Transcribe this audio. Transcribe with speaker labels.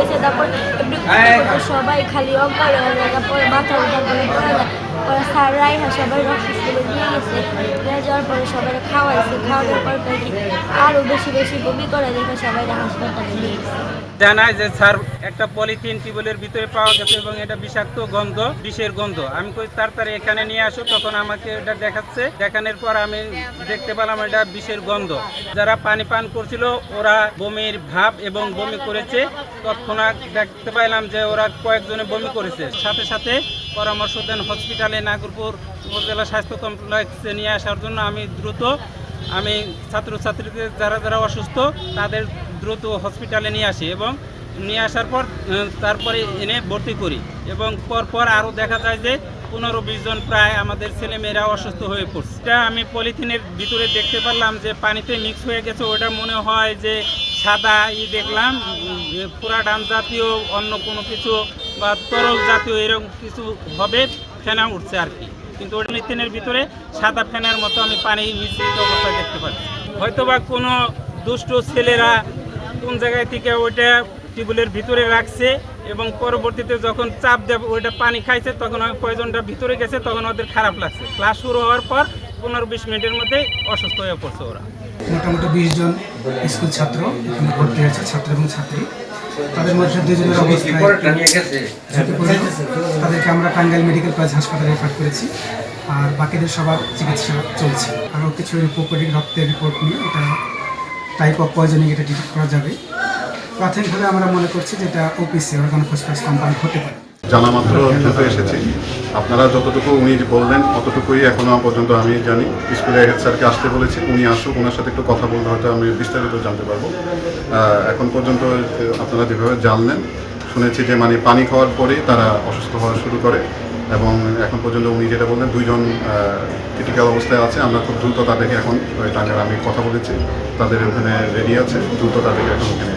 Speaker 1: গেছে, তারপর সবাই খালি অজ্ঞান হয়ে যায়, তারপরে মাথা উঠা করে পড়ে যায়। পরে স্যাররাই সবাই হসপিটালে নিয়ে গেছে, নিয়ে যাওয়ার পরে সবাই খাওয়াইছে, খাওয়ানোর পর নাকি আরও বেশি বেশি বমি করে দেখে সবাই হাসপাতালে নিয়ে গেছে।
Speaker 2: জানায় যে স্যার একটা পলিথিন টিউবওয়েলের ভিতরে পাওয়া গেছে এবং এটা বিষাক্ত গন্ধ, বিষের গন্ধ। আমি কই তাড়াতাড়ি এখানে নিয়ে আসো, তখন আমাকে এটা দেখাচ্ছে। দেখানোর পর আমি দেখতে পেলাম এটা বিষের গন্ধ। যারা পানি পান করছিল ওরা বমির ভাব এবং বমি করেছে। তৎক্ষণাৎ দেখতে পাইলাম যে ওরা কয়েকজনে বমি করেছে। সাথে সাথে পরামর্শ দেন হসপিটালে নাগরপুর উপজেলা স্বাস্থ্য কমপ্লেক্সে নিয়ে আসার জন্য। আমি ছাত্রছাত্রীদের যারা যারা অসুস্থ তাদের দ্রুত হসপিটালে নিয়ে আসি এবং নিয়ে আসার পর তারপরে এনে ভর্তি করি এবং পরপর আরও দেখা যায় যে 15-20 জন প্রায় আমাদের ছেলেমেয়েরা অসুস্থ হয়ে পড়ছে। এটা আমি পলিথিনের ভিতরে দেখতে পারলাম যে পানিতে মিক্স হয়ে গেছে। ওটা মনে হয় যে সাদা দেখলাম, পুরাডান জাতীয় অন্য কোনো কিছু বা তরল জাতীয় এরকম কিছু হবে, ফেনা উঠছে আর কি। কিন্তু ওটা পলিথিনের ভিতরে সাদা ফেনার মতো আমি পানি মিশ্রিত অবস্থায় দেখতে পাচ্ছি। হয়তোবা কোনো দুষ্ট ছেলেরা কোন জায়গায় থেকে ওইটা টিউবওয়েলের ভিতরে রাখছে এবং পরবর্তীতে যখন চাপ দেব ওইটা পানি খাইছে, তখন কয়েকজনটা ভিতরে গেছে, তখন ওদের খারাপ লাগছে। ক্লাস শুরু হওয়ার পর 15-20 মিনিটের মধ্যে অসুস্থ হয়ে পড়ছে ওরা।
Speaker 3: মোটামুটি 20 জন স্কুল ছাত্র এখানে ভর্তি হয়েছে, ছাত্র এবং ছাত্রী। তাদের মধ্যে 2 জনের অবস্থা তাদেরকে আমরা টাঙ্গাইল মেডিকেল কলেজ হাসপাতালে রেফার করেছি, আর বাকিদের সবার চিকিৎসা চলছে। আরও কিছু রিপোর্টের রক্তের রিপোর্ট নিয়ে এটা টাইপ অফ পয়জনিং এটা ডিটেক্ট করা যাবে। প্রাথমিকভাবে আমরা মনে করছি যে এটা ওপিসি অর্গানো ফসফরাস কম্পাউন্ড হতে পারে।
Speaker 4: জানা মাত্র দ্রুত এসেছি। আপনারা যতটুকু উনি বললেন অতটুকুই এখনো পর্যন্ত আমি জানি। স্কুলে হেড স্যারকে আসতে বলেছি, উনি আসুক, ওনার সাথে একটু কথা বলতে হয়তো আমি বিস্তারিত জানতে পারবো। এখন পর্যন্ত আপনারা যেভাবে জানলেন শুনেছি যে মানে পানি খাওয়ার পরেই তারা অসুস্থ হওয়া শুরু করে এবং এখন পর্যন্ত উনি যেটা বললেন 2 জন ক্রিটিক্যাল অবস্থায় আছে। আমরা খুব দ্রুত তাদেরকে এখন টাঙ্গাইলে আমি কথা বলেছি, তাদের ওখানে রেডি আছে, দ্রুত তাদেরকে এখন ওখানে